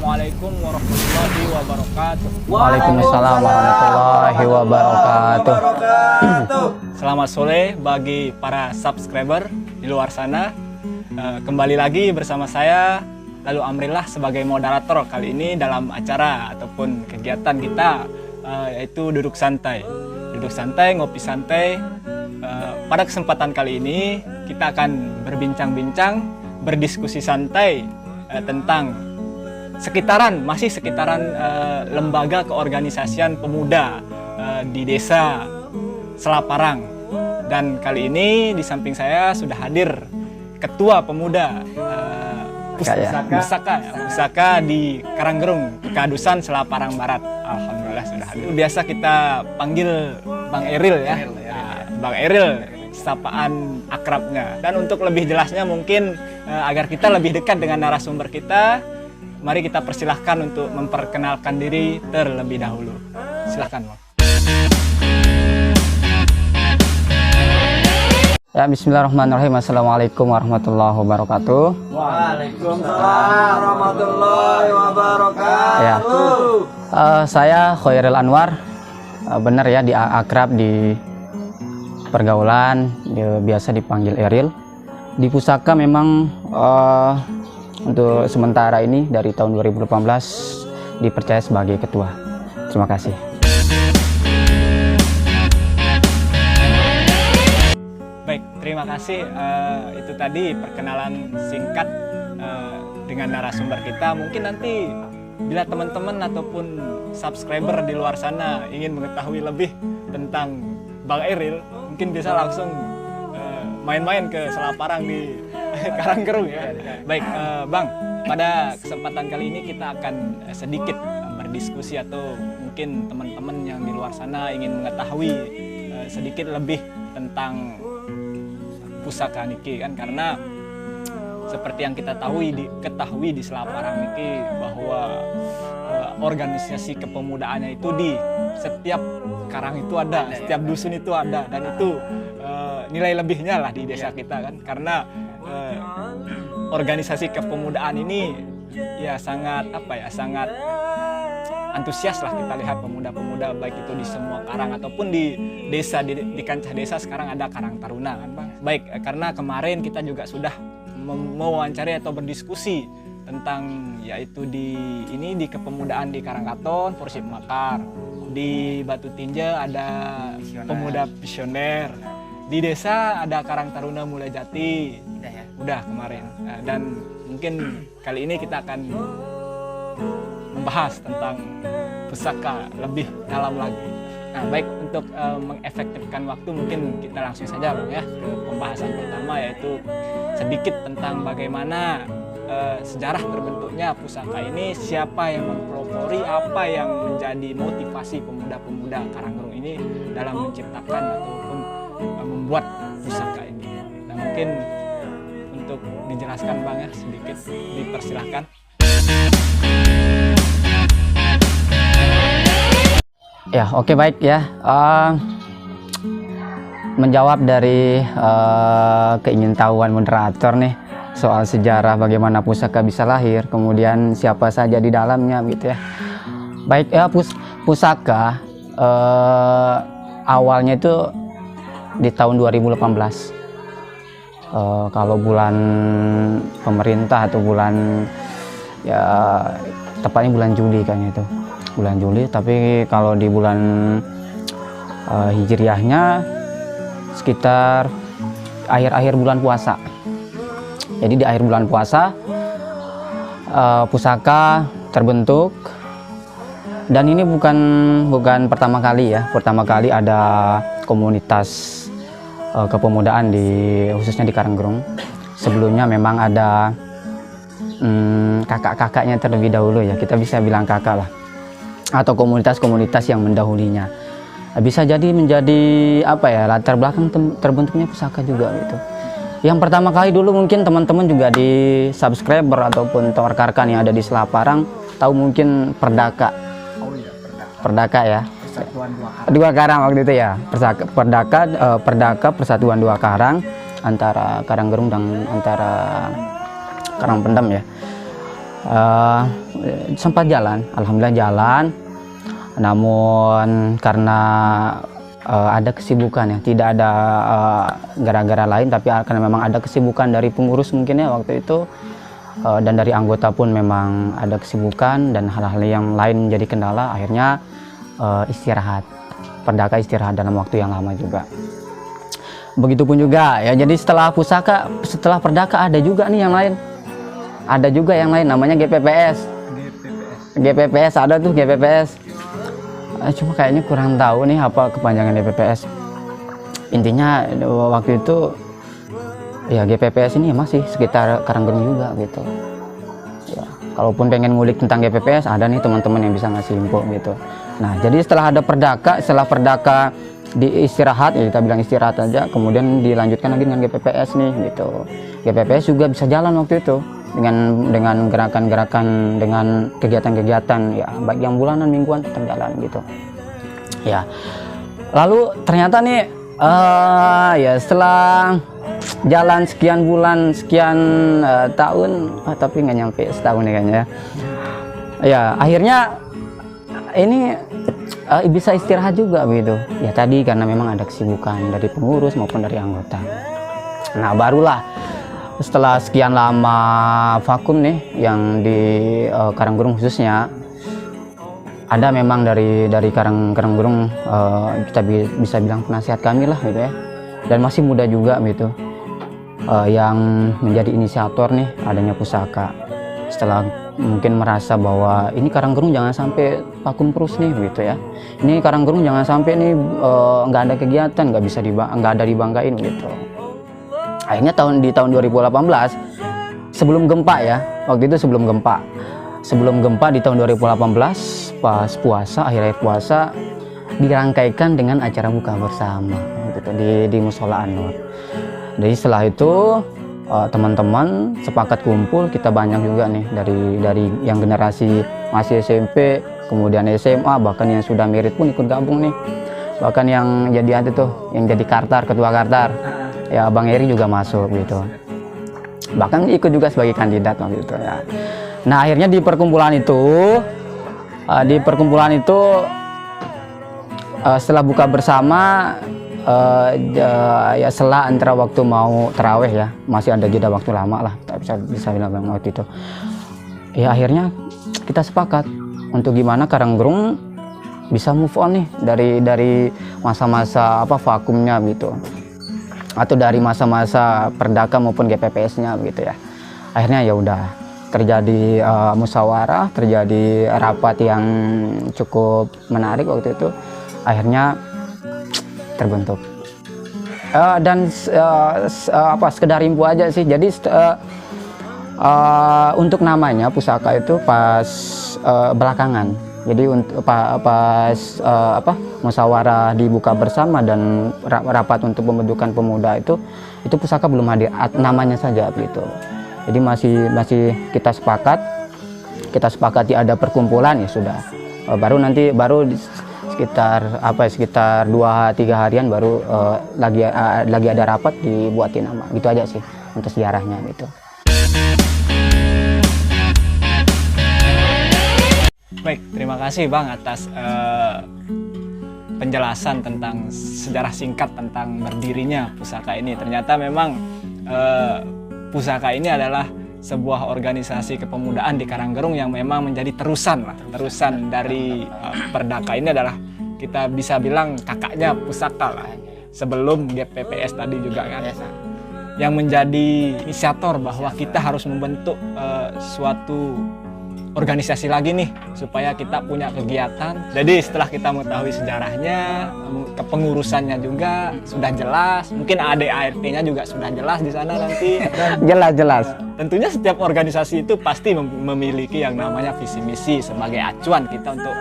Assalamualaikum warahmatullahi wabarakatuh. Waalaikumsalam warahmatullahi wabarakatuh. Selamat sore bagi para subscriber di luar sana. Kembali lagi bersama saya Lalu Amrillah sebagai moderator kali ini dalam acara ataupun kegiatan kita, yaitu duduk santai. Duduk santai, ngopi santai. Pada kesempatan kali ini kita akan berbincang-bincang, berdiskusi santai tentang masih sekitaran lembaga keorganisasian pemuda di desa Selaparang. Dan kali ini di samping saya sudah hadir Ketua Pemuda Pusaka di Karanggerung, Kadusan Selaparang Barat. Alhamdulillah sudah hadir. Biasa kita panggil Bang Eril ya. Bang Eril, sapaan akrabnya. Dan untuk lebih jelasnya mungkin agar kita lebih dekat dengan narasumber kita, mari kita persilahkan untuk memperkenalkan diri terlebih dahulu. Silahkan, Bang. Ya, bismillahirrahmanirrahim. Assalamualaikum warahmatullahi wabarakatuh. Waalaikumsalam warahmatullahi wabarakatuh. Ya, saya Khairil Anwar. Benar ya, akrab di pergaulan, biasa dipanggil Eril. Di Pusaka memang untuk sementara ini dari tahun 2018 dipercaya sebagai ketua. Terima kasih. Baik, terima kasih. Itu tadi perkenalan singkat dengan narasumber kita. Mungkin nanti bila teman-teman ataupun subscriber di luar sana ingin mengetahui lebih tentang Bang Eril, mungkin bisa langsung main-main ke Selaparang di Karanggerung ya. Baik, Bang, pada kesempatan kali ini kita akan sedikit berdiskusi, atau mungkin teman-teman yang di luar sana ingin mengetahui sedikit lebih tentang Pusaka niki kan, karena seperti yang kita ketahui di Selaparang niki bahwa organisasi kepemudaannya itu di setiap karang itu ada, setiap dusun itu ada, dan itu nilai lebihnya lah di desa kita kan, karena organisasi kepemudaan ini ya sangat sangat antusias lah kita lihat pemuda-pemuda, baik itu di semua karang ataupun di desa, di kancah desa sekarang ada Karang Taruna kan, Bang. Baik, karena kemarin kita juga sudah mewawancari atau berdiskusi tentang yaitu di kepemudaan di Karangkaton, Persib Makar, di Batu Tinja ada pemuda visioner, di desa ada Karang Taruna Mulai Jati, udah kemarin. Dan mungkin kali ini kita akan membahas tentang Pusaka lebih dalam lagi. Nah, baik, untuk mengefektifkan waktu mungkin kita langsung saja, Bang, ya, ke pembahasan pertama, yaitu sedikit tentang bagaimana sejarah terbentuknya Pusaka ini, siapa yang mempelopori, apa yang menjadi motivasi pemuda-pemuda Karanggerung ini dalam menciptakan ataupun membuat Pusaka ini. Nah, mungkin untuk dijelaskan, Bang, ya, sedikit dipersilahkan. Ya, oke, baik ya. Menjawab dari keingintahuan moderator nih soal sejarah bagaimana Pusaka bisa lahir, kemudian siapa saja di dalamnya gitu ya. Baik ya, Pusaka awalnya itu di tahun 2018. Kalau bulan pemerintah atau bulan, ya tepatnya bulan Juli kayaknya itu. Bulan Juli, tapi kalau di bulan Hijriahnya sekitar akhir-akhir bulan puasa. Jadi di akhir bulan puasa Pusaka terbentuk, dan ini bukan pertama kali ya. Pertama kali ada komunitas kepemudaan khususnya di Karanggerung. Sebelumnya memang ada kakak-kakaknya terlebih dahulu ya, kita bisa bilang kakak lah, atau komunitas-komunitas yang mendahulinya. Bisa jadi menjadi latar belakang terbentuknya Pusaka juga gitu. Yang pertama kali dulu mungkin teman-teman juga di subscriber ataupun rekan-rekan yang ada di Selaparang tahu mungkin Perdaka. Oh iya, Perdaka ya. Persatuan Dua Karang waktu itu ya. Perdaka Persatuan Dua Karang, antara Karanggerung dan antara Karangpendam ya. sempat jalan, alhamdulillah jalan. Namun karena ada kesibukan ya, tidak ada gara-gara lain, tapi karena memang ada kesibukan dari pengurus mungkin ya waktu itu, dan dari anggota pun memang ada kesibukan dan hal-hal yang lain menjadi kendala, akhirnya istirahat, Perdaka istirahat dalam waktu yang lama juga. Begitupun juga ya, jadi setelah pusaka, setelah Perdaka ada juga nih yang lain, ada juga yang lain namanya GPPS. GPPS ada tuh GPPS. Cuma kayaknya kurang tahu nih apa kepanjangan GPPS. Intinya waktu itu ya GPPS ini masih sekitar Karanggerung juga gitu. Ya, kalaupun pengen ngulik tentang GPPS ada nih teman-teman yang bisa ngasih info gitu. Nah jadi setelah ada Perdaka, setelah Perdaka diistirahat, ya kita bilang istirahat aja, kemudian dilanjutkan lagi dengan GPPS nih gitu. GPPS juga bisa jalan waktu itu dengan gerakan-gerakan, dengan kegiatan-kegiatan ya, baik yang bulanan, mingguan tetap jalan gitu ya. Lalu ternyata nih ya setelah jalan sekian bulan, sekian tahun, tapi nggak nyampe setahun nih kayaknya ya, akhirnya ini bisa istirahat juga gitu ya, tadi karena memang ada kesibukan dari pengurus maupun dari anggota. Nah barulah setelah sekian lama vakum nih yang di Karanggerung khususnya, ada memang dari Karanggerung kita bisa bilang penasihat kami lah gitu ya, dan masih muda juga gitu, yang menjadi inisiator nih adanya pusaka. Setelah mungkin merasa bahwa ini Karanggerung jangan sampai vakum terus nih gitu ya, ini Karanggerung jangan sampai nih nggak ada kegiatan, nggak ada dibanggain gitu. Akhirnya di tahun 2018 sebelum gempa ya, waktu itu sebelum gempa di tahun 2018 pas puasa, akhir puasa dirangkaikan dengan acara buka bersama gitu, di Musola An-Nur. Jadi setelah itu teman-teman sepakat kumpul, kita banyak juga nih dari yang generasi masih SMP, kemudian SMA, bahkan yang sudah merit pun ikut gabung nih, bahkan yang jadi yang jadi ketua Kartar ya, Bang Eri juga masuk gitu, bahkan ikut juga sebagai kandidat waktu itu ya. Nah akhirnya di perkumpulan itu setelah buka bersama ya setelah antara waktu mau terawih ya, masih ada jeda waktu lama lah, tak bisa bilang waktu itu ya, akhirnya kita sepakat untuk gimana Karanggerung bisa move on nih dari masa-masa vakumnya gitu, atau dari masa-masa Perdaka maupun GPPS-nya gitu ya. Akhirnya ya udah terjadi musyawarah, terjadi rapat yang cukup menarik waktu itu, akhirnya terbentuk. Dan sekedar info aja sih, jadi untuk namanya pusaka itu pas belakangan. Jadi untuk pas musyawarah dibuka bersama dan rapat untuk pembentukan pemuda itu pusaka belum hadir, namanya saja gitu. Jadi masih kita sepakati ada perkumpulan ya sudah. Baru sekitar 2-3 harian baru lagi ada rapat dibuatin nama. Gitu aja sih untuk sejarahnya gitu. Baik, terima kasih Bang atas penjelasan tentang sejarah singkat tentang berdirinya pusaka ini. Ternyata memang pusaka ini adalah sebuah organisasi kepemudaan di Karanggerung yang memang menjadi terusan dari Perdaka. Ini adalah kita bisa bilang kakaknya pusaka lah, sebelum GPPS tadi juga kan, yang menjadi inisiator bahwa kita harus membentuk suatu organisasi lagi nih supaya kita punya kegiatan. Jadi setelah kita mengetahui sejarahnya, kepengurusannya juga sudah jelas, mungkin ADART-nya juga sudah jelas di sana nanti. Jelas. Tentunya setiap organisasi itu pasti memiliki yang namanya visi misi sebagai acuan kita untuk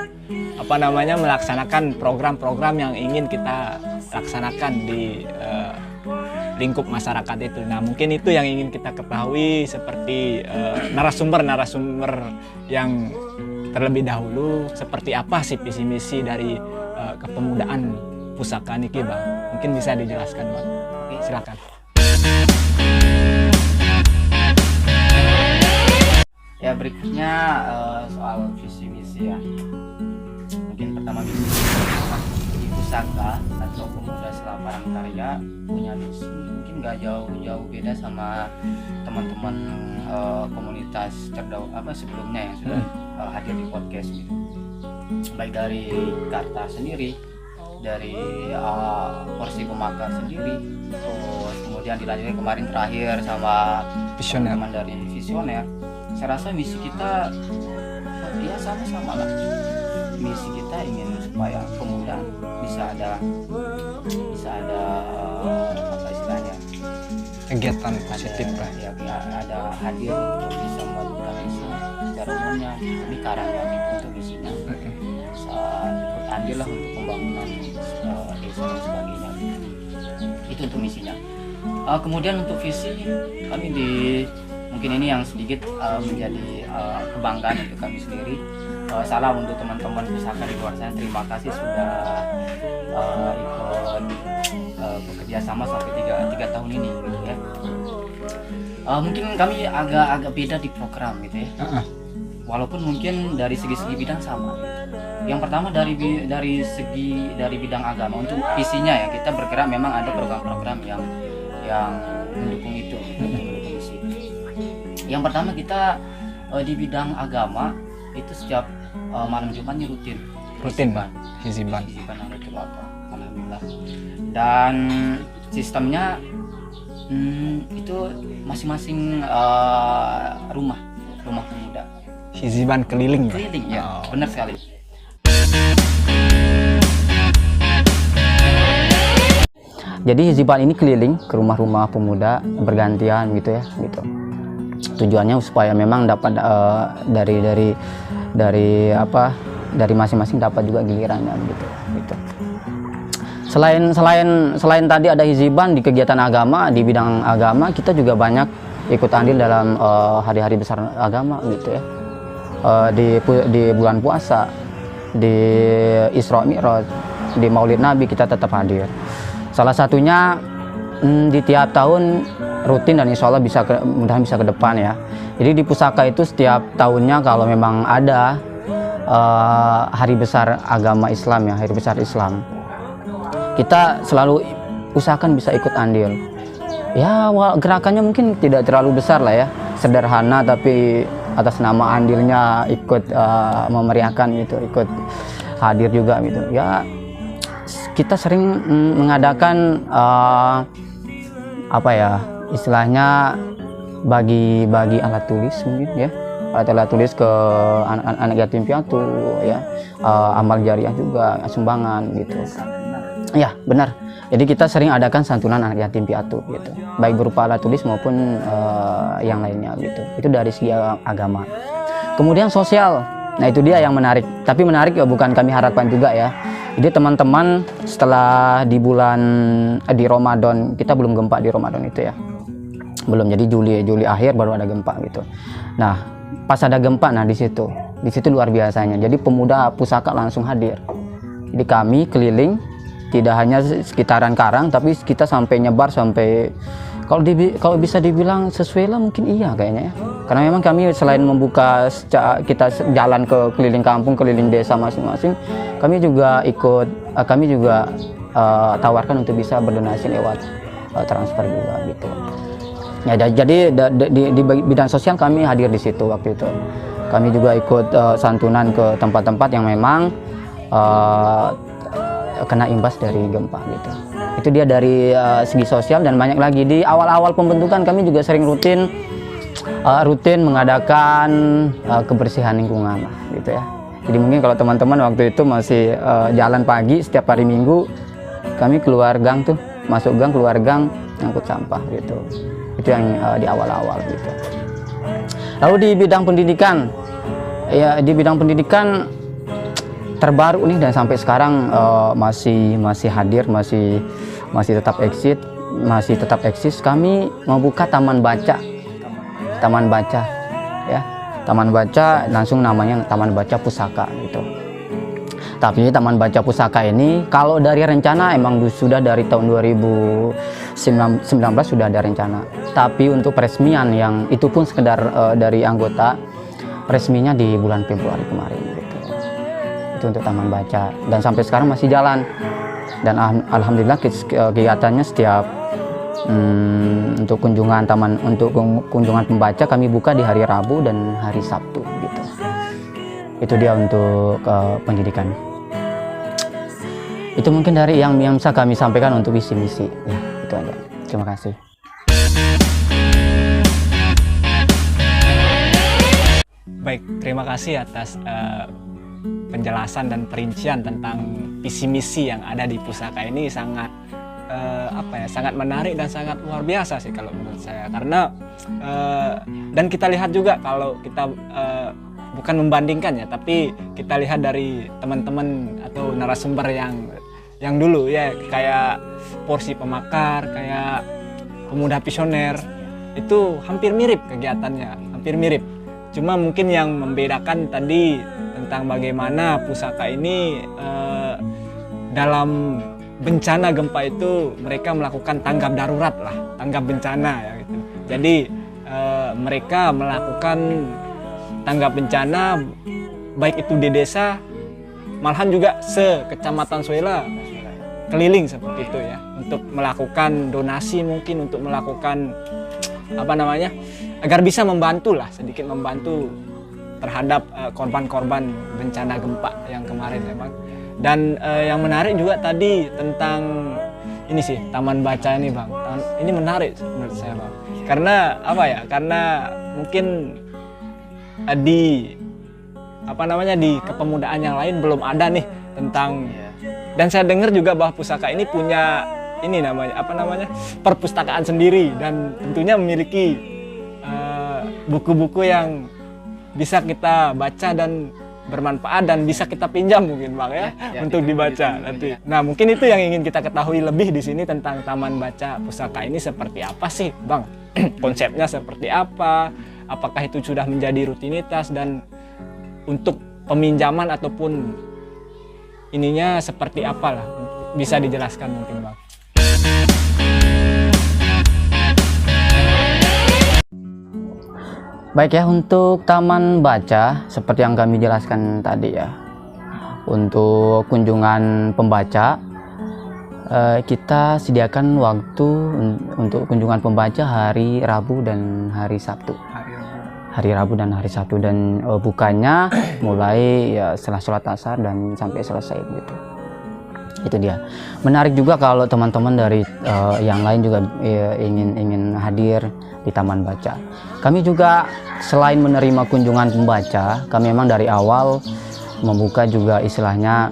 melaksanakan program-program yang ingin kita laksanakan di lingkup masyarakat itu. Nah mungkin itu yang ingin kita ketahui, seperti narasumber yang terlebih dahulu, seperti apa sih visi misi dari kepemudaan pusaka niki Bang. Mungkin bisa dijelaskan Bang. Silakan. Ya berikutnya soal visi misi ya. Mungkin pertama misi di Pusaka atau Pemuda Selaparan Karya punya misi mungkin nggak jauh-jauh beda sama teman-teman komunitas sebelumnya yang sudah hadir di podcast gitu. Baik dari kata sendiri, dari porsi pemakar sendiri, terus kemudian dilanjutkan kemarin terakhir sama Visioner. teman dari Visioner. Saya rasa misi kita ya sama-sama lah. Misi kita ingin supaya pemuda bisa ada apa istilahnya, Kegiatan positif lah. ya ada hadir untuk bisa melakukan misi secara umumnya. Ini karangnya untuk misinya bisa ikut andil lah untuk pembangunan desa dan sebagainya. Itu untuk misinya. Kemudian untuk visi kami mungkin ini yang sedikit menjadi kebanggaan untuk kami sendiri. Salam untuk teman-teman pusaka di luar sana, terima kasih sudah ikut bekerja sama sampai 3 tahun ini gitu ya. Mungkin kami agak beda di program gitu ya. Walaupun mungkin dari segi bidang sama. Yang pertama dari bidang agama, untuk visinya ya, kita bergerak memang ada program-program yang mendukung itu gitu, mendukung visi. Yang pertama kita di bidang agama itu setiap malam Jumatnya rutin Hizban. Alhamdulillah. Dan sistemnya itu masing-masing rumah pemuda. Hizban keliling ya? Keliling ya, benar sekali. Jadi Hizban ini keliling ke rumah-rumah pemuda bergantian gitu ya, gitu. Tujuannya supaya memang dapat dari masing-masing dapat juga gilirannya gitu. Selain tadi ada Hizban di kegiatan agama, di bidang agama kita juga banyak ikut andil dalam hari-hari besar agama gitu ya. Di bulan puasa, di Isra Mi'raj, di Maulid Nabi kita tetap hadir. Salah satunya di tiap tahun rutin dan insya Allah mudah-mudahan bisa ke depan ya. Jadi di Pusaka itu setiap tahunnya kalau memang ada hari besar agama Islam ya, hari besar Islam, kita selalu usahakan bisa ikut andil. Ya gerakannya mungkin tidak terlalu besar lah ya, sederhana tapi atas nama andilnya ikut memeriahkan gitu, ikut hadir juga gitu. Ya kita sering mengadakan istilahnya bagi alat tulis mungkin ya, alat tulis ke anak yatim piatu ya, amal jariah juga, sumbangan gitu ya, benar. Jadi kita sering adakan santunan anak yatim piatu gitu, baik berupa alat tulis maupun yang lainnya gitu. Itu dari segi agama. Kemudian sosial, nah itu dia yang menarik, tapi menarik ya bukan kami harapkan juga ya. Jadi teman-teman setelah di Ramadan, kita belum gempa di Ramadan itu ya, belum. Jadi Juli akhir baru ada gempa gitu. Nah pas ada gempa, nah di situ luar biasanya. Jadi pemuda Pusaka langsung hadir. Jadi kami keliling, tidak hanya sekitaran Karang, tapi kita sampai nyebar sampai, kalau bisa dibilang sesuai lah mungkin iya kayaknya ya. Karena memang kami selain membuka kita jalan ke keliling kampung, keliling desa masing-masing, kami juga tawarkan untuk bisa berdonasi lewat transfer juga gitu. Ya jadi di bidang sosial kami hadir di situ waktu itu. Kami juga ikut santunan ke tempat-tempat yang memang kena imbas dari gempa gitu. Itu dia dari segi sosial, dan banyak lagi di awal-awal pembentukan kami juga sering rutin mengadakan kebersihan lingkungan lah, gitu ya. Jadi mungkin kalau teman-teman waktu itu masih jalan pagi setiap hari Minggu, kami keluar gang tuh, masuk gang keluar gang ngangkut sampah gitu. Itu yang di awal-awal gitu. Lalu di bidang pendidikan, ya di bidang pendidikan terbaru nih dan sampai sekarang masih hadir, masih tetap eksis. Kami membuka taman baca ya, taman baca, langsung namanya Taman Baca Pusaka gitu. Tapi Taman Baca Pusaka ini kalau dari rencana emang sudah dari tahun 2019 sudah ada rencana. Tapi untuk peresmian yang itu pun sekedar dari anggota, resminya di bulan Februari kemarin gitu. Itu untuk taman baca, dan sampai sekarang masih jalan. Dan alhamdulillah kegiatannya setiap untuk kunjungan kunjungan pembaca kami buka di hari Rabu dan hari Sabtu gitu. Itu dia untuk pendidikan. Itu mungkin dari yang bisa kami sampaikan untuk visi misi ya, itu aja. Terima kasih. Baik, terima kasih atas penjelasan dan perincian tentang visi misi yang ada di pusaka ini. Sangat sangat menarik dan sangat luar biasa sih kalau menurut saya, karena dan kita lihat juga kalau kita bukan membandingkan ya, tapi kita lihat dari teman-teman atau narasumber yang dulu ya, kayak Porsi Pemakar, kayak Pemuda Visioner, itu hampir mirip kegiatannya, hampir mirip. Cuma mungkin yang membedakan tadi tentang bagaimana pusaka ini dalam bencana gempa itu mereka melakukan tanggap darurat lah, tanggap bencana ya gitu. Jadi mereka melakukan tanggap bencana baik itu di desa, malahan juga se-Kecamatan Suela keliling seperti itu ya, untuk melakukan donasi, mungkin untuk melakukan agar bisa membantu lah, sedikit membantu terhadap korban-korban bencana gempa yang kemarin ya Bang. Dan yang menarik juga tadi tentang ini sih, taman baca ini Bang. Ini menarik menurut saya Bang. Karena karena mungkin di kepemudaan yang lain belum ada nih tentang, dan saya dengar juga bahwa pusaka ini punya ini perpustakaan sendiri, dan tentunya memiliki buku-buku yang bisa kita baca dan bermanfaat dan bisa kita pinjam mungkin Bang ya untuk dibaca nanti. Nah, mungkin itu yang ingin kita ketahui lebih di sini tentang taman baca pusaka ini seperti apa sih Bang? Konsepnya seperti apa? Apakah itu sudah menjadi rutinitas, dan untuk peminjaman ataupun ininya seperti apalah, bisa dijelaskan mungkin Bang? Baik ya, untuk taman baca seperti yang kami jelaskan tadi ya, untuk kunjungan pembaca kita sediakan waktu untuk kunjungan pembaca hari Rabu dan hari Sabtu. Hari Rabu dan hari Sabtu, dan bukanya mulai ya setelah sholat asar dan sampai selesai gitu. Itu dia. Menarik juga kalau teman-teman dari yang lain juga ingin hadir di taman baca. Kami juga selain menerima kunjungan pembaca, kami memang dari awal membuka juga istilahnya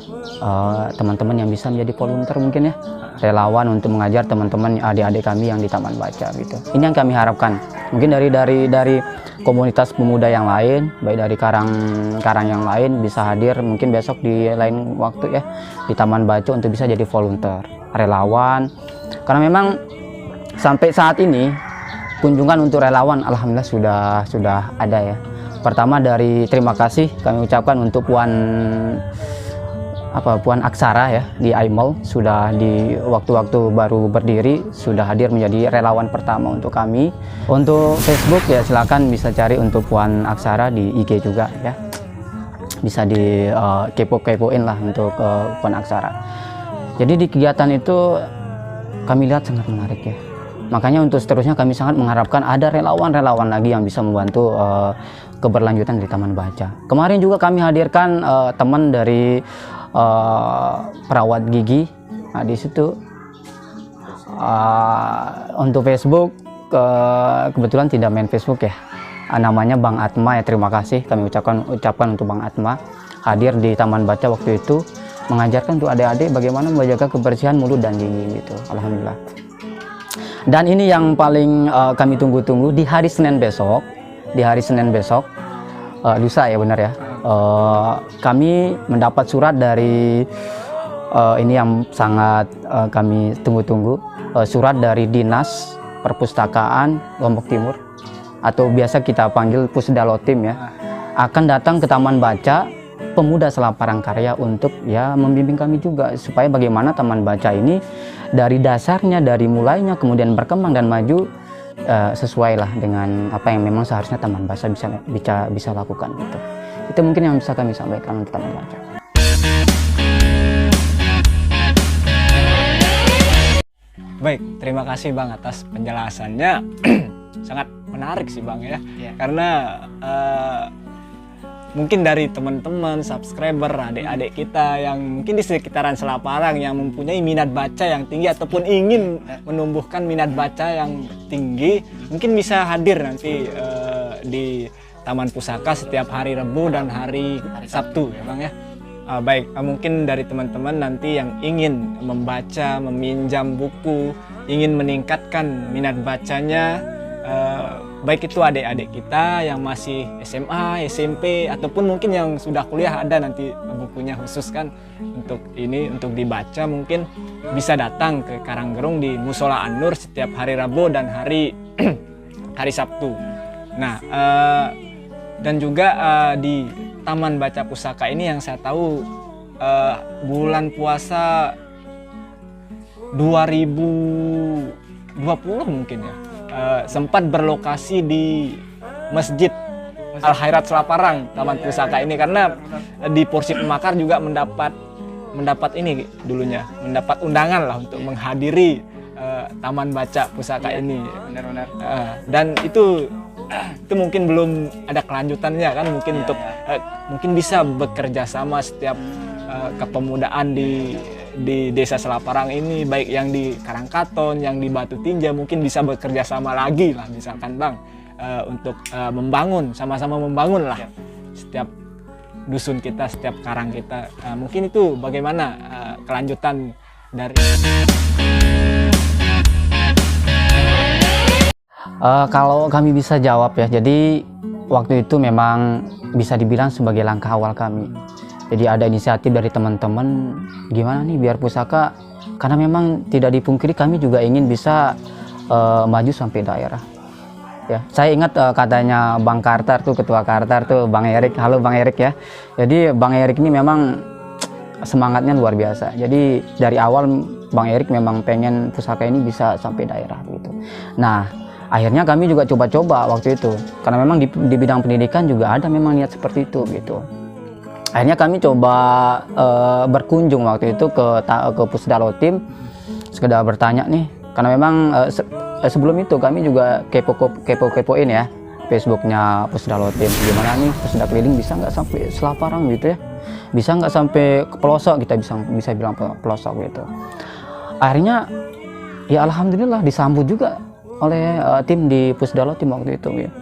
teman-teman yang bisa menjadi volunteer mungkin ya, relawan untuk mengajar teman-teman adik-adik kami yang di taman baca gitu. Ini yang kami harapkan. Mungkin dari komunitas pemuda yang lain, baik dari karang yang lain bisa hadir mungkin besok di lain waktu ya di taman baca untuk bisa jadi volunteer, relawan. Karena memang sampai saat ini kunjungan untuk relawan alhamdulillah sudah ada ya. Pertama dari terima kasih kami ucapkan untuk Puan Aksara ya di Aimol, sudah di waktu-waktu baru berdiri sudah hadir menjadi relawan pertama untuk kami. Untuk Facebook ya silakan bisa cari untuk Puan Aksara di IG juga ya. Bisa di kepo-kepoin lah untuk Puan Aksara. Jadi di kegiatan itu kami lihat sangat menarik ya. Makanya untuk seterusnya kami sangat mengharapkan ada relawan-relawan lagi yang bisa membantu keberlanjutan di taman baca. Kemarin juga kami hadirkan teman dari perawat gigi. Nah, di situ untuk Facebook kebetulan tidak main Facebook ya. Namanya Bang Atma ya, terima kasih kami ucapkan untuk Bang Atma hadir di taman baca waktu itu mengajarkan untuk adik-adik bagaimana menjaga kebersihan mulut dan gigi gitu. Alhamdulillah. Dan ini yang paling kami tunggu-tunggu di hari Senin besok. Di hari Senin besok, lusa ya benar ya. Kami mendapat surat dari ini yang sangat kami tunggu-tunggu. Surat dari Dinas Perpustakaan Lombok Timur atau biasa kita panggil Pusdalotim ya. Akan datang ke Taman Baca Pemuda Selat Parangkaraya untuk ya membimbing kami juga supaya bagaimana taman baca ini dari dasarnya, dari mulainya kemudian berkembang dan maju sesuai lah dengan apa yang memang seharusnya Taman Baca bisa lakukan gitu. Itu mungkin yang bisa kami sampaikan untuk Taman Baca. Baik, terima kasih Bang atas penjelasannya. Sangat menarik sih Bang ya. Karena mungkin dari teman-teman, subscriber, adik-adik kita yang mungkin di sekitaran Selaparang yang mempunyai minat baca yang tinggi ataupun ingin menumbuhkan minat baca yang tinggi, mungkin bisa hadir nanti di Taman Pusaka setiap hari Rabu dan hari Sabtu ya Bang ya. Baik, mungkin dari teman-teman nanti yang ingin membaca, meminjam buku, ingin meningkatkan minat bacanya, baik itu adik-adik kita yang masih SMA, SMP, ataupun mungkin yang sudah kuliah, ada nanti bukunya khusus kan untuk ini, untuk dibaca, mungkin bisa datang ke Karanggerung di Musola An-Nur setiap hari Rabu dan hari Sabtu. Nah, dan juga di Taman Baca Pusaka ini yang saya tahu bulan puasa 2020 mungkin ya, sempat berlokasi di Masjid Al Khairat Selaparang Taman Pusaka ini, karena di Porsi Pemakar juga mendapat ini dulunya, mendapat undangan lah untuk menghadiri Taman Baca Pusaka ini. Benar-benar. Dan itu mungkin belum ada kelanjutannya kan, mungkin untuk mungkin bisa bekerja sama setiap kepemudaan di Desa Selaparang ini, baik yang di Karangkaton, yang di Batu Tinja, mungkin bisa bekerja sama lagi lah misalkan Bang, untuk membangun, sama-sama membangun lah setiap dusun kita, setiap karang kita. Mungkin itu bagaimana kelanjutan dari Kalau kami bisa jawab ya, jadi waktu itu memang bisa dibilang sebagai langkah awal kami. Jadi ada inisiatif dari teman-teman, gimana nih biar pusaka, karena memang tidak dipungkiri kami juga ingin bisa maju sampai daerah. Ya, saya ingat katanya Bang Kartar tuh, Ketua Kartar tuh, Bang Erik, halo Bang Erik ya. Jadi Bang Erik ini memang semangatnya luar biasa. Jadi dari awal Bang Erik memang pengen pusaka ini bisa sampai daerah gitu. Nah, akhirnya kami juga coba-coba waktu itu, karena memang di bidang pendidikan juga ada memang niat seperti itu gitu. Akhirnya kami coba berkunjung waktu itu ke Pusdalotim, sekedar bertanya nih, karena memang sebelum itu kami juga kepoin ya Facebooknya Pusdalotim, gimana nih Pusda keliling bisa nggak sampai Selaparang gitu ya, bisa nggak sampai ke pelosok, kita bisa bilang pelosok gitu. Akhirnya ya alhamdulillah disambut juga oleh tim di Pusdalotim waktu itu gitu.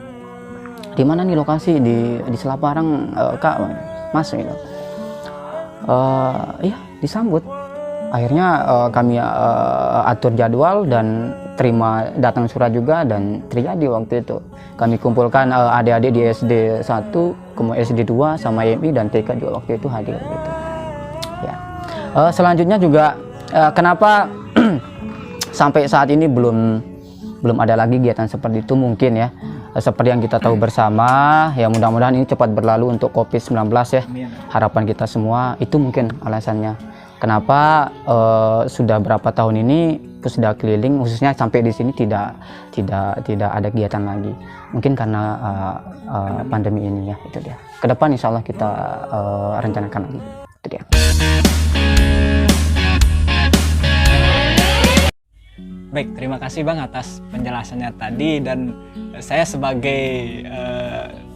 Di mana nih lokasi di Selaparang Kak, Mas gitu. Iya disambut. Akhirnya kami atur jadwal dan terima datang surat juga, dan terjadi waktu itu. Kami kumpulkan adik-adik di SD 1, kemudian SD 2 sama YMI dan TK juga waktu itu hadir gitu. Ya. Selanjutnya juga kenapa sampai saat ini belum ada lagi kegiatan seperti itu, mungkin ya seperti yang kita tahu bersama ya, mudah-mudahan ini cepat berlalu untuk COVID-19 ya. Harapan kita semua itu mungkin alasannya kenapa sudah berapa tahun ini Pusda keliling khususnya sampai di sini tidak ada kegiatan lagi, mungkin karena pandemi ini ya. Itu dia, ke depan insya Allah kita rencanakan lagi. Itu dia. Baik, terima kasih Bang atas penjelasannya tadi, dan saya sebagai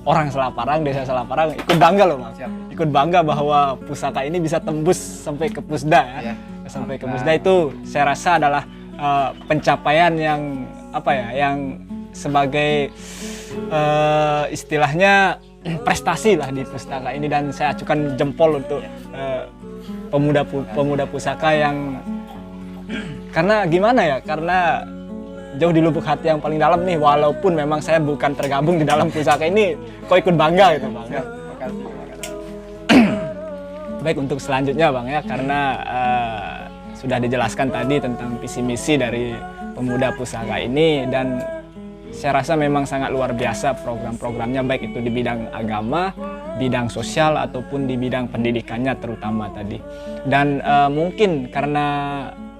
orang Selaparang, Desa Selaparang, ikut bangga loh Bang. Ikut bangga bahwa pusaka ini bisa tembus sampai ke Pusda ya. Sampai ke Pusda itu saya rasa adalah pencapaian yang apa ya, yang sebagai istilahnya prestasi lah di pustaka ini, dan saya acukan jempol untuk pemuda pusaka yang, karena gimana ya, karena jauh di lubuk hati yang paling dalam nih, walaupun memang saya bukan tergabung di dalam pusaka ini, kok ikut bangga gitu Bang ya. Baik, untuk selanjutnya Bang ya, karena sudah dijelaskan tadi tentang visi misi dari pemuda pusaka ini, dan saya rasa memang sangat luar biasa program-programnya, baik itu di bidang agama, bidang sosial, ataupun di bidang pendidikannya terutama tadi. Dan mungkin karena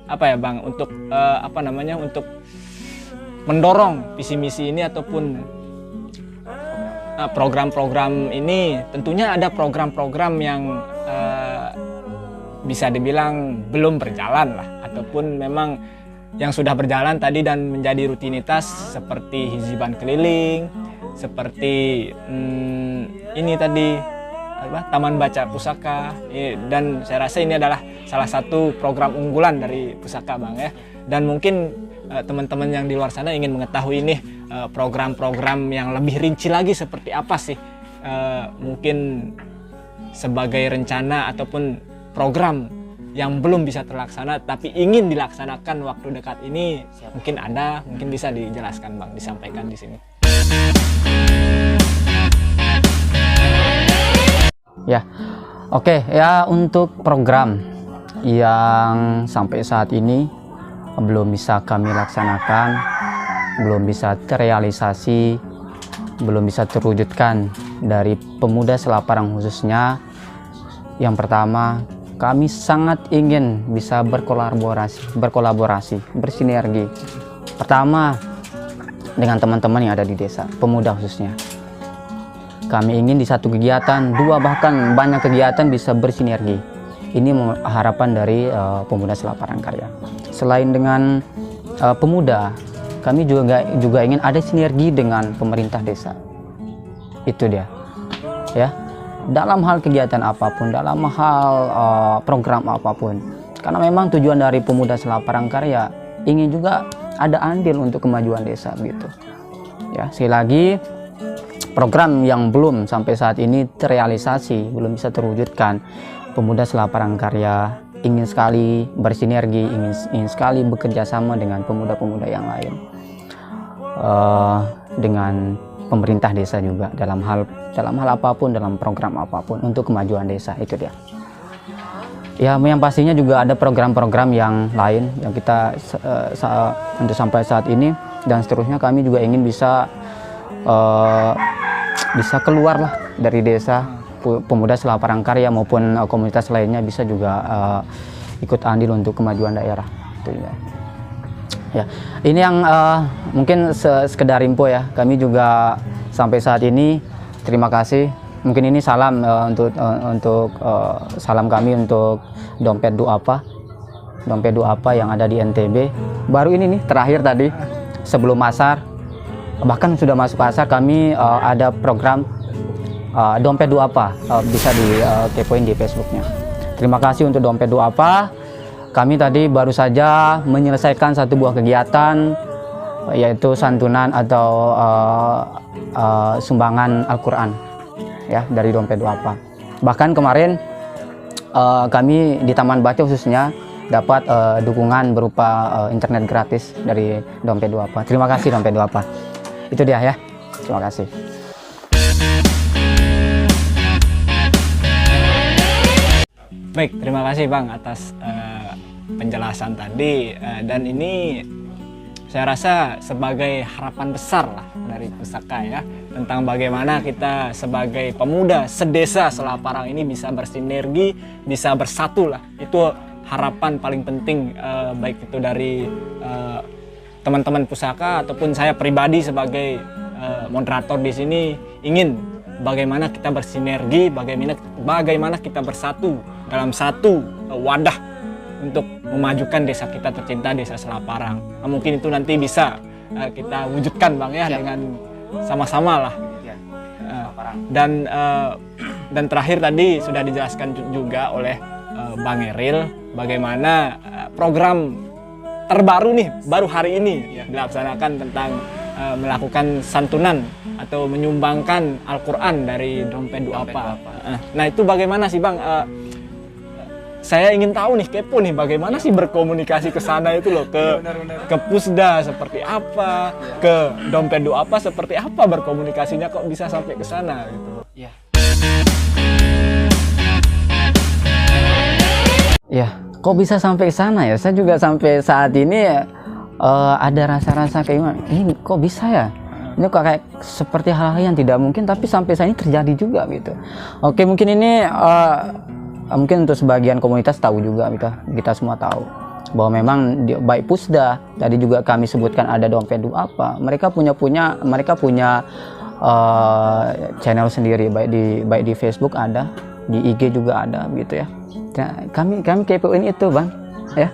apa ya Bang, untuk untuk mendorong visi misi ini ataupun program-program ini, tentunya ada program-program yang bisa dibilang belum berjalan lah, ataupun memang yang sudah berjalan tadi dan menjadi rutinitas seperti hiziban keliling, seperti ini tadi taman baca pusaka, dan saya rasa ini adalah salah satu program unggulan dari pusaka Bang ya. Dan mungkin teman-teman yang di luar sana ingin mengetahui nih program-program yang lebih rinci lagi seperti apa sih, mungkin sebagai rencana ataupun program yang belum bisa terlaksana tapi ingin dilaksanakan waktu dekat ini, mungkin ada, mungkin bisa dijelaskan Bang, disampaikan di sini. Ya, oke ya, untuk program yang sampai saat ini belum bisa kami laksanakan, belum bisa terrealisasi, belum bisa terwujudkan dari Pemuda Selaparang khususnya. Yang pertama, kami sangat ingin bisa berkolaborasi, bersinergi. Pertama, dengan teman-teman yang ada di desa, pemuda khususnya. Kami ingin di satu kegiatan, dua bahkan banyak kegiatan bisa bersinergi. Ini harapan dari Pemuda Selaparang Karya. Selain dengan pemuda, kami juga ingin ada sinergi dengan pemerintah desa. Itu dia, ya. Dalam hal kegiatan apapun, dalam hal program apapun. Karena memang tujuan dari Pemuda Selaparang Karya ingin juga ada andil untuk kemajuan desa gitu. Ya, sekali lagi, program yang belum sampai saat ini terrealisasi, belum bisa terwujudkan, Pemuda Selaparang Karya ingin sekali bersinergi, ingin sekali bekerja sama dengan pemuda-pemuda yang lain, dengan pemerintah desa juga dalam hal apapun, dalam program apapun untuk kemajuan desa. Itu dia. Ya, yang pastinya juga ada program-program yang lain yang kita untuk sampai saat ini dan seterusnya. Kami juga ingin bisa keluar lah dari desa. Pemuda Selaparang Karya maupun komunitas lainnya bisa juga ikut andil untuk kemajuan daerah. Itu ya. Ini yang mungkin sekedar info ya. Kami juga sampai saat ini terima kasih. Mungkin ini salam untuk salam kami untuk Dompet Duapa yang ada di NTB. Baru ini nih terakhir tadi sebelum asar, bahkan sudah masuk asar, kami ada program Dompet Duapa, bisa dikepoin di Facebooknya. Terima kasih untuk Dompet Duapa. Kami tadi baru saja menyelesaikan satu buah kegiatan, yaitu santunan atau sumbangan Al-Quran ya dari Dompet Duapa. Bahkan kemarin kami di Taman Baca khususnya dapat dukungan berupa internet gratis dari Dompet Duapa. Terima kasih Dompet Duapa. Itu dia ya. Terima kasih. Baik, terima kasih Bang atas penjelasan tadi, dan ini saya rasa sebagai harapan besar lah dari Pusaka ya, tentang bagaimana kita sebagai pemuda sedesa Selaparang ini bisa bersinergi, bisa bersatu lah. Itu harapan paling penting, baik itu dari teman-teman Pusaka ataupun saya pribadi sebagai moderator di sini ingin bagaimana kita bersinergi, bagaimana kita bersatu dalam satu wadah untuk memajukan desa kita tercinta, Desa Selaparang. Nah, mungkin itu nanti bisa kita wujudkan Bang ya, dengan sama-sama lah. Dan terakhir tadi sudah dijelaskan juga oleh Bang Eril bagaimana program terbaru nih, baru hari ini dilaksanakan tentang melakukan santunan atau menyumbangkan Al-Quran dari Dompet Duapa. Nah itu bagaimana sih Bang? Saya ingin tahu nih, kepo nih, bagaimana sih berkomunikasi ke sana itu loh, ke Pusda seperti apa, ke Dompet Duapa seperti apa berkomunikasinya, kok bisa sampai ke sana gitu. Ya, kok bisa sampai ke sana ya? Saya juga sampai saat ini ada rasa-rasa kayak ini kok bisa ya? Ini kok kayak seperti hal-hal yang tidak mungkin, tapi sampai saat ini terjadi juga gitu. Oke, mungkin ini mungkin untuk sebagian komunitas tahu juga, kita semua tahu. bahwa memang baik Pusda, tadi juga kami sebutkan ada dompet duafa, mereka punya channel sendiri, baik di Facebook ada, di IG juga ada gitu ya. Nah, kami kepoin itu Bang, ya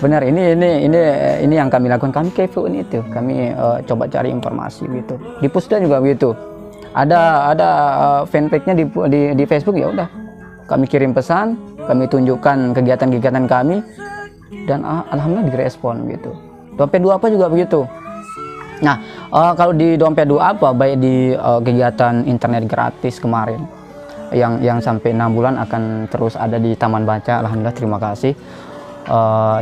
benar, ini yang kami lakukan, kami kepoin itu, kami coba cari informasi gitu. Di Pusda juga begitu, ada fanpage-nya di Facebook, ya udah kami kirim pesan, kami tunjukkan kegiatan-kegiatan kami, dan alhamdulillah direspon gitu. Dompet duafa juga begitu. Nah, kalau di dompet duafa, baik di kegiatan internet gratis kemarin yang sampai 6 bulan akan terus ada di Taman Baca, alhamdulillah terima kasih.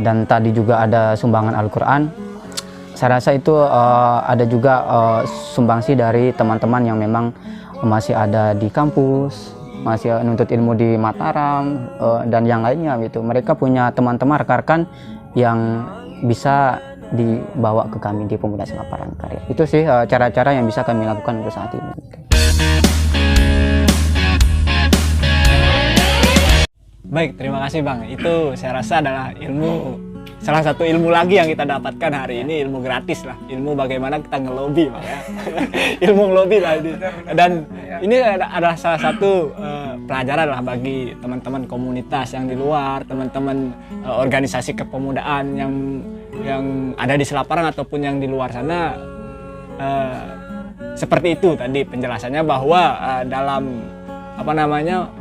Dan tadi juga ada sumbangan Al-Quran. Saya rasa itu ada juga sumbangsi dari teman-teman yang memang masih ada di kampus, masih nuntut ilmu di Mataram, dan yang lainnya gitu. Mereka punya teman-teman, rekan-rekan yang bisa dibawa ke kami di Pemuda Selaparan Karya. Itu sih cara-cara yang bisa kami lakukan untuk saat ini. Baik, terima kasih Bang. Itu saya rasa adalah salah satu ilmu lagi yang kita dapatkan hari ini, ilmu gratis lah. Ilmu bagaimana kita ngelobi Bang ya. Ilmu ngelobi lah ini. Dan ini adalah salah satu pelajaran lah bagi teman-teman komunitas yang di luar, teman-teman organisasi kepemudaan yang ada di Selaparang ataupun yang di luar sana. Seperti itu tadi penjelasannya, bahwa dalam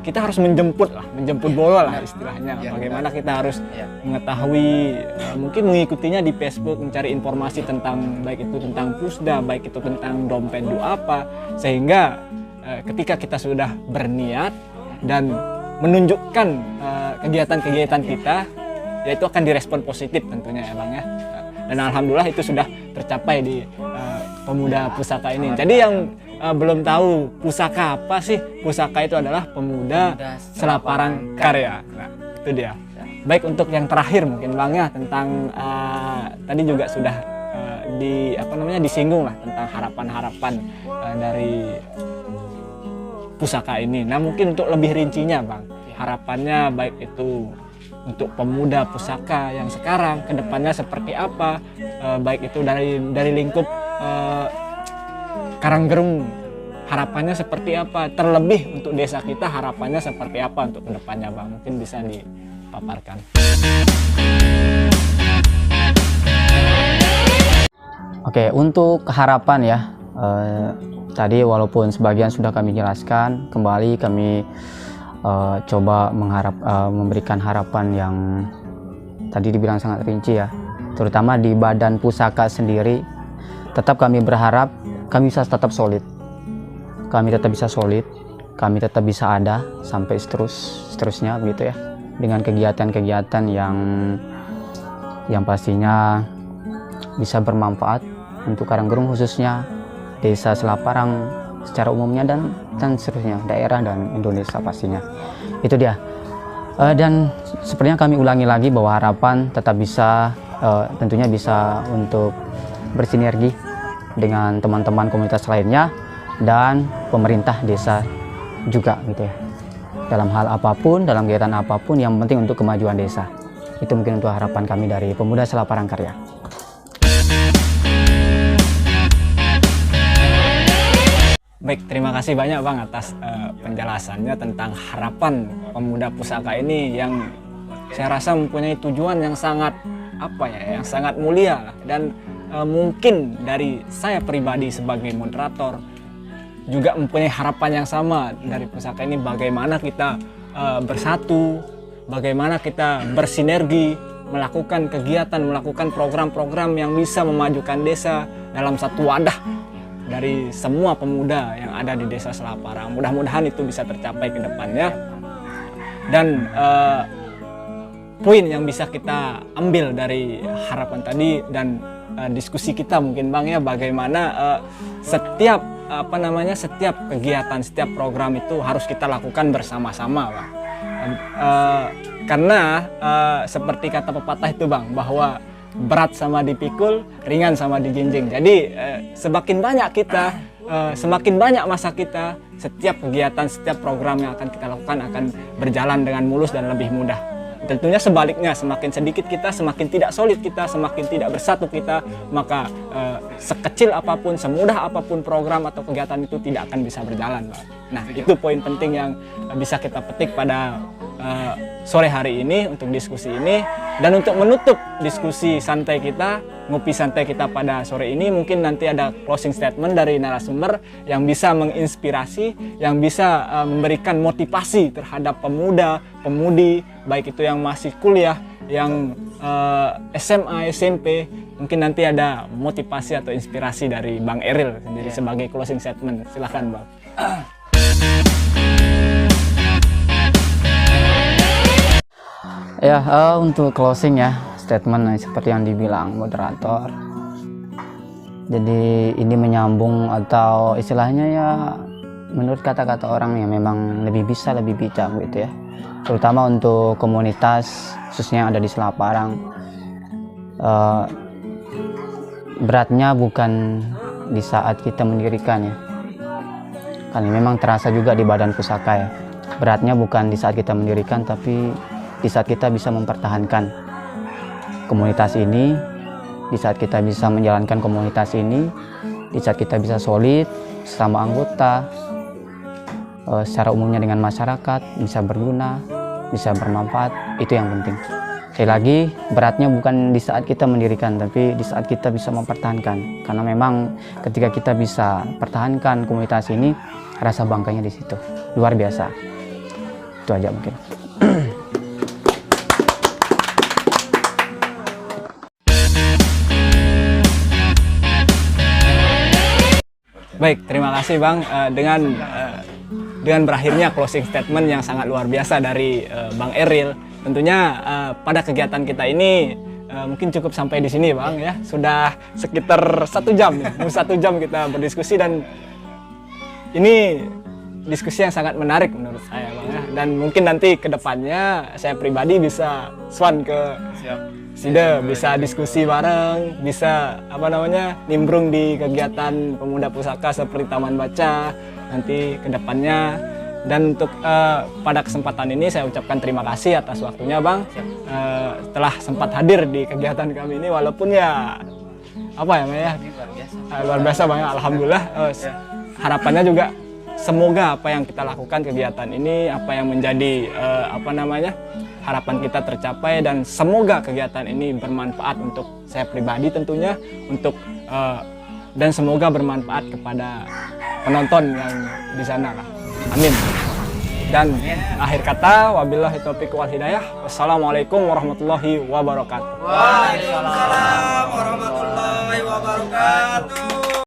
kita harus menjemput bola lah istilahnya. Bagaimana kita harus mengetahui, mungkin mengikutinya di Facebook, mencari informasi tentang, baik itu tentang Pusda, baik itu tentang dompet duafa, sehingga ketika kita sudah berniat dan menunjukkan kegiatan-kegiatan kita, ya itu akan direspon positif tentunya ya Bang ya. Dan alhamdulillah itu sudah tercapai di Pemuda Pusaka ini. Jadi yang belum tahu pusaka apa sih? Pusaka itu adalah Pemuda Selaparan Karya. Nah, itu dia. Baik, untuk yang terakhir mungkin Bang ya, tentang tadi juga sudah disinggung lah tentang harapan-harapan dari pusaka ini. Nah, mungkin untuk lebih rincinya Bang, harapannya baik itu untuk Pemuda Pusaka yang sekarang, kedepannya seperti apa, baik itu dari lingkup Karanggerung, harapannya seperti apa, terlebih untuk desa kita harapannya seperti apa untuk kedepannya Bang, mungkin bisa dipaparkan. Oke, untuk harapan ya, tadi walaupun sebagian sudah kami jelaskan, kembali kami coba memberikan harapan yang tadi dibilang sangat rinci ya, terutama di badan pusaka sendiri. Tetap kami berharap kami bisa tetap solid, kami tetap bisa ada sampai seterusnya gitu ya, dengan kegiatan-kegiatan yang pastinya bisa bermanfaat untuk Karanggerung, khususnya desa Selaparang secara umumnya, dan seterusnya, daerah dan Indonesia pastinya. Itu dia. Dan sepertinya kami ulangi lagi bahwa harapan tetap bisa, tentunya bisa untuk bersinergi dengan teman-teman komunitas lainnya dan pemerintah desa juga gitu ya. Dalam hal apapun, dalam kegiatan apapun, yang penting untuk kemajuan desa. Itu mungkin untuk harapan kami dari Pemuda Selaparang Karya. Baik, terima kasih banyak Bang atas penjelasannya tentang harapan Pemuda Pusaka ini, yang saya rasa mempunyai tujuan yang sangat yang sangat mulia. Dan mungkin dari saya pribadi sebagai moderator juga mempunyai harapan yang sama dari pusaka ini, bagaimana kita bersatu, bagaimana kita bersinergi, melakukan kegiatan, melakukan program-program yang bisa memajukan desa dalam satu wadah dari semua pemuda yang ada di desa Selaparang. Mudah-mudahan itu bisa tercapai ke depannya. Dan poin yang bisa kita ambil dari harapan tadi dan diskusi kita mungkin Bang ya, bagaimana setiap kegiatan, setiap program itu harus kita lakukan bersama-sama Bang. Karena seperti kata pepatah itu Bang, bahwa berat sama dipikul, ringan sama dijinjing. Jadi semakin banyak kita, semakin banyak masa kita, setiap kegiatan, setiap program yang akan kita lakukan akan berjalan dengan mulus dan lebih mudah. tentunya sebaliknya, semakin sedikit kita, semakin tidak solid kita, semakin tidak bersatu kita, maka sekecil apapun, semudah apapun program atau kegiatan itu tidak akan bisa berjalan, Bang. Nah, itu poin penting yang bisa kita petik pada sore hari ini untuk diskusi ini. Dan untuk menutup diskusi santai kita, ngopi santai kita pada sore ini, mungkin nanti ada closing statement dari narasumber yang bisa menginspirasi, yang bisa memberikan motivasi terhadap pemuda, pemudi, baik itu yang masih kuliah, yang SMA, SMP. Mungkin nanti ada motivasi atau inspirasi dari Bang Eril sendiri sebagai closing statement. Silakan, Bang. Ya, untuk closing ya, statement seperti yang dibilang moderator. Jadi ini menyambung atau istilahnya ya menurut kata-kata orang yang memang lebih bisa, lebih bijak gitu ya. Terutama untuk komunitas khususnya yang ada di Selaparang. Beratnya bukan di saat kita mendirikan ya. Kan memang terasa juga di badan pusaka ya. Beratnya bukan di saat kita mendirikan, tapi di saat kita bisa mempertahankan komunitas ini, di saat kita bisa menjalankan komunitas ini, di saat kita bisa solid sama anggota, secara umumnya dengan masyarakat, bisa berguna, bisa bermanfaat, itu yang penting. Sekali lagi, beratnya bukan di saat kita mendirikan, tapi di saat kita bisa mempertahankan. Karena memang ketika kita bisa pertahankan komunitas ini, rasa bangkanya di situ. Luar biasa. Itu aja mungkin. Baik, terima kasih Bang. Dengan berakhirnya closing statement yang sangat luar biasa dari Bang Eril, tentunya pada kegiatan kita ini mungkin cukup sampai di sini, Bang ya. Sudah sekitar 1 jam, ya. 1 jam kita berdiskusi, dan ini diskusi yang sangat menarik menurut saya, Bang ya. Dan mungkin nanti ke depannya saya pribadi bisa swan ke Sida, bisa diskusi bareng, bisa nimbrung di kegiatan pemuda pusaka seperti Taman Baca nanti ke depannya. Dan untuk pada kesempatan ini saya ucapkan terima kasih atas waktunya, Bang. Telah sempat hadir di kegiatan kami ini, walaupun ya luar biasa Bang ya. Alhamdulillah. Harapannya juga semoga apa yang kita lakukan kegiatan ini, apa yang menjadi harapan kita tercapai, dan semoga kegiatan ini bermanfaat untuk saya pribadi tentunya, dan semoga bermanfaat kepada penonton yang di sana lah. Amin. Dan akhir kata, wabillahi taufiq wal hidayah. Wassalamualaikum warahmatullahi wabarakatuh. Waalaikumsalam warahmatullahi wabarakatuh.